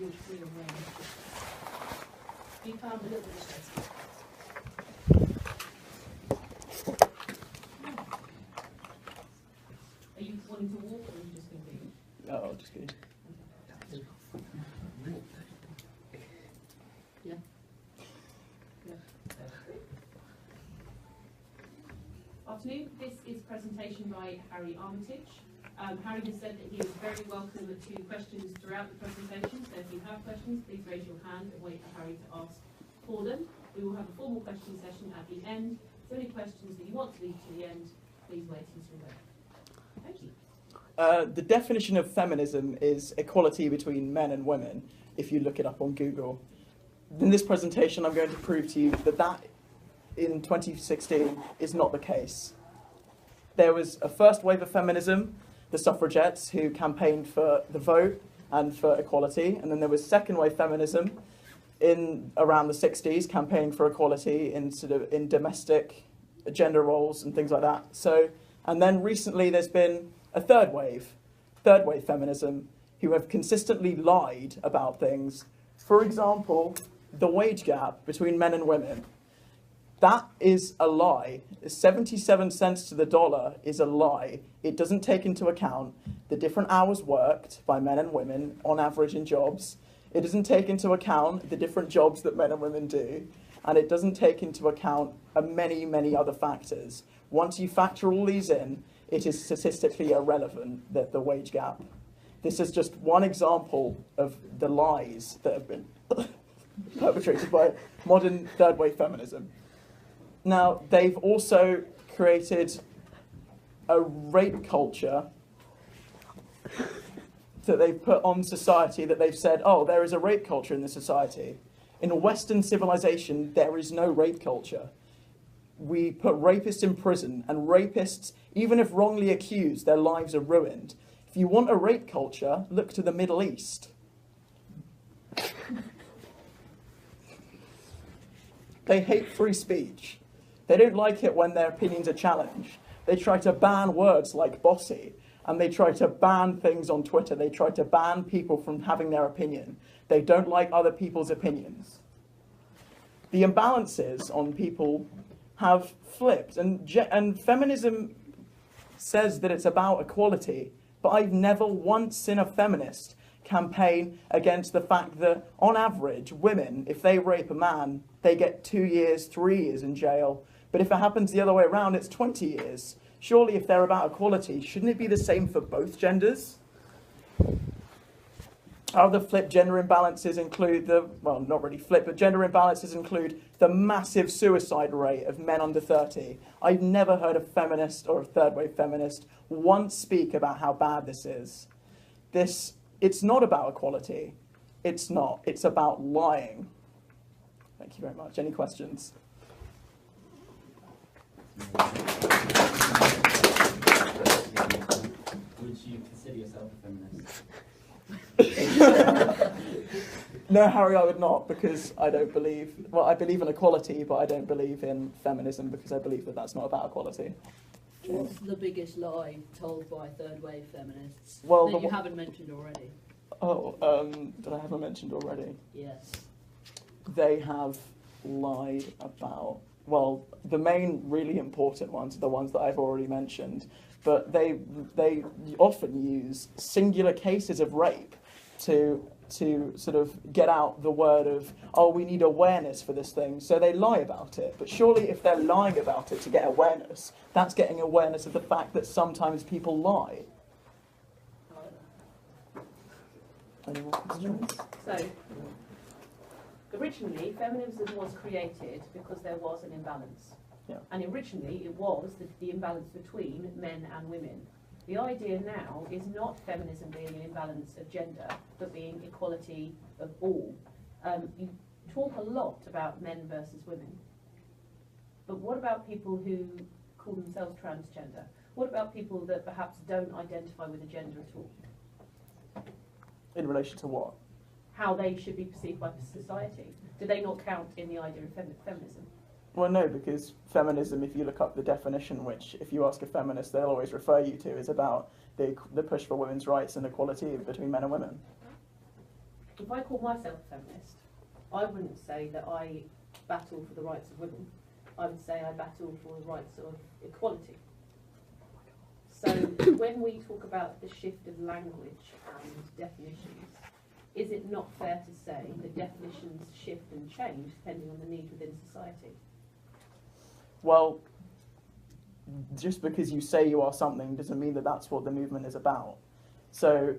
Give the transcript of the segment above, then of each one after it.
your degree on women. You found a little bit stressful. Are you wanting to walk, or are you just going to be? Oh, I'll just go. Yeah. Yeah. Afternoon. This is a presentation by Harry Armitage. Harry has said that he is very welcome to questions throughout the presentation, so if you have questions, please raise your hand and wait for Harry to ask for them. We will have a formal question session at the end, so any questions that you want to leave to the end, please wait until then. Thank you. The definition of feminism is equality between men and women, if you look it up on Google. In this presentation, I'm going to prove to you that that, in 2016, is not the case. There was a first wave of feminism, the suffragettes, who campaigned for the vote and for equality, and then there was second wave feminism in around the 60s, campaigning for equality in domestic gender roles and things like that. So, and then recently there's been a third wave feminism, who have consistently lied about things. For example, the wage gap between men and women. That is a lie. 77 cents to the dollar is a lie. It doesn't take into account the different hours worked by men and women on average in jobs. It doesn't take into account the different jobs that men and women do. And it doesn't take into account many, many other factors. Once you factor all these in, it is statistically irrelevant, that the wage gap. This is just one example of the lies that have been perpetrated by modern third wave feminism. Now, they've also created a rape culture that they've put on society, that they've said, oh, there is a rape culture in this society. In a Western civilization, there is no rape culture. We put rapists in prison, and rapists, even if wrongly accused, their lives are ruined. If you want a rape culture, look to the Middle East. They hate free speech. They don't like it when their opinions are challenged. They try to ban words like bossy, and they try to ban things on Twitter. They try to ban people from having their opinion. They don't like other people's opinions. The imbalances on people have flipped, and feminism says that it's about equality, but I've never once seen a feminist campaign against the fact that, on average, women, if they rape a man, they get 2 years, 3 years in jail. But if it happens the other way around, it's 20 years. Surely, if they're about equality, shouldn't it be the same for both genders? Other flipped gender imbalances include not really flipped, but gender imbalances include the massive suicide rate of men under 30. I've never heard a feminist or a third wave feminist once speak about how bad this is. It's not about equality. It's not. It's about lying. Thank you very much. Any questions? Would you consider yourself a feminist? No, Harry, I would not, because I don't believe... Well, I believe in equality, but I don't believe in feminism, because I believe that that's not about equality. What's the biggest lie told by third wave feminists Well, that you haven't mentioned already? Oh, that I haven't mentioned already. Yes. They have lied about... Well, the main really important ones are the ones that I've already mentioned, but they often use singular cases of rape to sort of get out the word of, oh, we need awareness for this thing, so they lie about it. But surely if they're lying about it to get awareness, that's getting awareness of the fact that sometimes people lie. Any more questions? So, originally, feminism was created because there was an imbalance. Yeah. And originally, it was the imbalance between men and women. The idea now is not feminism being an imbalance of gender, but being equality of all. You talk a lot about men versus women. But what about people who call themselves transgender? What about people that perhaps don't identify with a gender at all? In relation to what? How they should be perceived by society? Do they not count in the idea of feminism? Well, no, because feminism, if you look up the definition, which if you ask a feminist, they'll always refer you to, is about the push for women's rights and equality between men and women. If I call myself a feminist, I wouldn't say that I battle for the rights of women. I would say I battle for the rights of equality. So when we talk about the shift of language and definitions, is it not fair to say that definitions shift and change depending on the need within society? Well, just because you say you are something doesn't mean that that's what the movement is about. So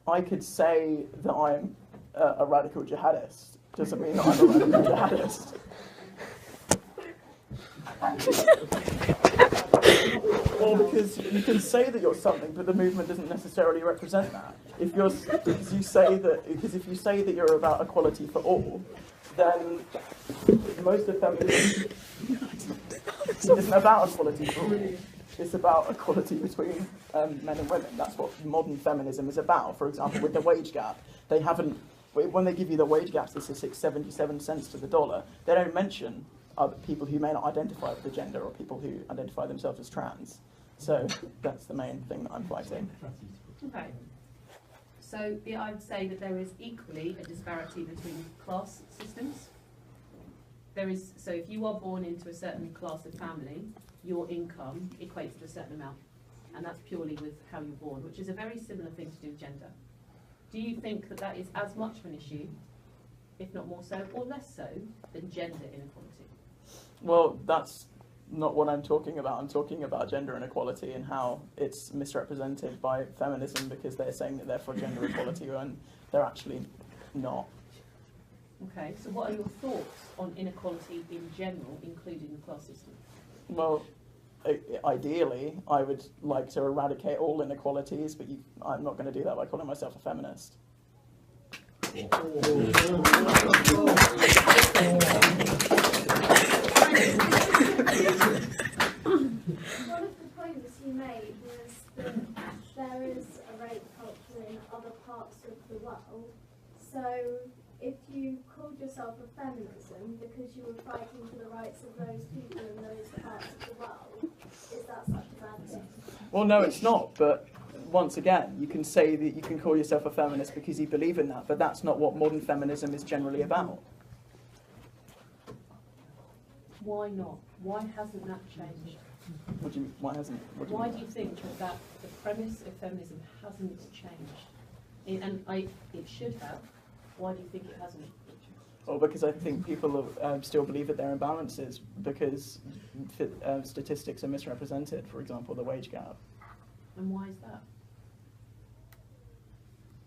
I could say that I'm a radical jihadist, doesn't mean that I'm a radical jihadist. Well, because you can say that you're something, but the movement doesn't necessarily represent that. If you say that you're about equality for all, then most of feminism isn't about equality for all. It's about equality between men and women. That's what modern feminism is about. For example, with the wage gap, they haven't. When they give you the wage gap statistics, 77 cents to the dollar, they don't mention other people who may not identify with the gender or people who identify themselves as trans. So that's the main thing that I'm fighting. Okay. So I would say that there is equally a disparity between class systems. There is, so if you are born into a certain class of family, your income equates to a certain amount. And that's purely with how you're born, which is a very similar thing to do with gender. Do you think that that is as much of an issue, if not more so, or less so, than gender inequality? Well, that's not what I'm talking about. I'm talking about gender inequality and how it's misrepresented by feminism because they're saying that they're for gender equality when they're actually not. Okay, so what are your thoughts on inequality in general, including the class system? Well, ideally, I would like to eradicate all inequalities, but I'm not going to do that by calling myself a feminist. One of the points you made was that there is a rape culture in other parts of the world. So if you called yourself a feminism because you were fighting for the rights of those people in those parts of the world, is that such a bad thing? Well, no, it's not, but once again, you can say that you can call yourself a feminist because you believe in that, but that's not what modern feminism is generally about. Why not? Why hasn't that changed? What do you, why hasn't? What do you Why mean? do you think that the premise of feminism hasn't changed? It should have. Why do you think it hasn't? Well, because I think people still believe that there are imbalances because statistics are misrepresented, for example, the wage gap. And why is that?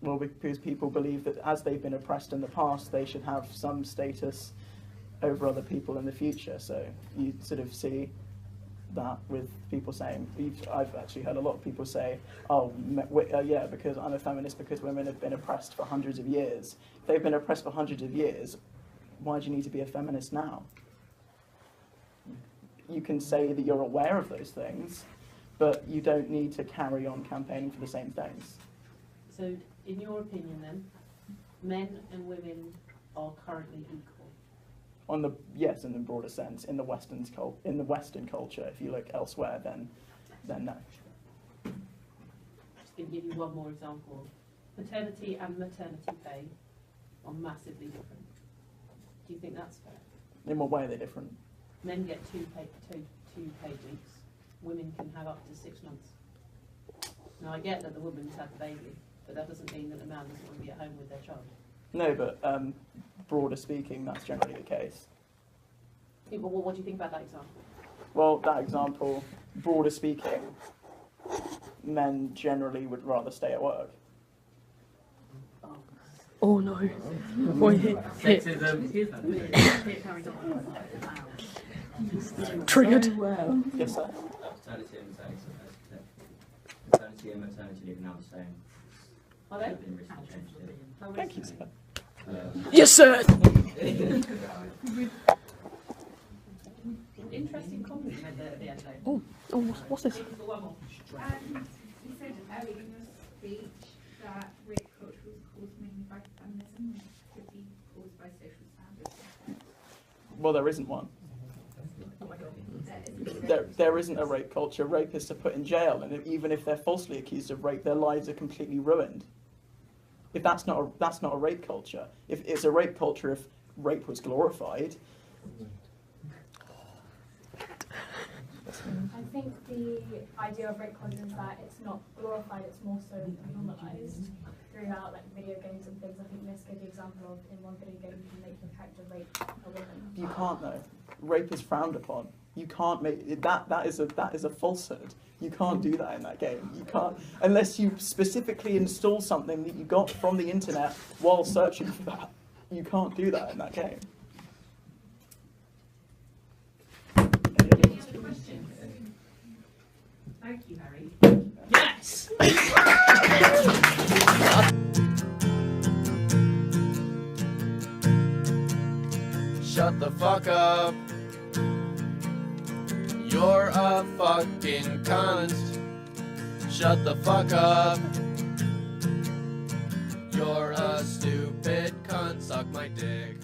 Well, because people believe that as they've been oppressed in the past, they should have some status over other people in the future. So you sort of see that with people saying, I've actually heard a lot of people say, oh, yeah, because I'm a feminist because women have been oppressed for hundreds of years. If they've been oppressed for hundreds of years, why do you need to be a feminist now? You can say that you're aware of those things, but you don't need to carry on campaigning for the same things. So, in your opinion then, men and women are currently equal? Yes, in the broader sense, in the Western culture. If you look elsewhere, then no. Just going to give you one more example. Paternity and maternity pay are massively different. Do you think that's fair? In what way are they different? Men get two paid weeks. Women can have up to 6 months. Now I get that the woman's had the baby, but that doesn't mean that the man doesn't want to be at home with their child. No, but broader speaking, that's generally the case. Yeah, but what do you think about that example? Well, that example, broader speaking, men generally would rather stay at work. Oh no. Boy, hit. Sexism. Triggered. Yes, sir. Paternity and maternity leave are now the same. Are they? They've been recently changed. How Thank you, recently? sir. Yes, sir. Interesting comment you made there at the end though. Oh, what's this? One more. You said earlier in your speech that rape culture was caused mainly by feminism and could be caused by social standards. Well, there isn't one. There isn't a rape culture. Rapists are put in jail, and even if they're falsely accused of rape, their lives are completely ruined. if that's not a rape culture. If it's a rape culture, if rape was glorified. I think the idea of rape culture is that it's not glorified, it's more so normalised throughout like video games and things. I think Miss gave the example of in one video game you can make your character rape a woman. You can't though. Rape is frowned upon. You can't make that. That is a falsehood. You can't do that in that game. You can't unless you specifically install something that you got from the internet while searching for that. You can't do that in that game. Thank you, Harry. Yes! Shut the fuck up. You're a fucking cunt. Shut the fuck up. You're a stupid cunt. Suck my dick.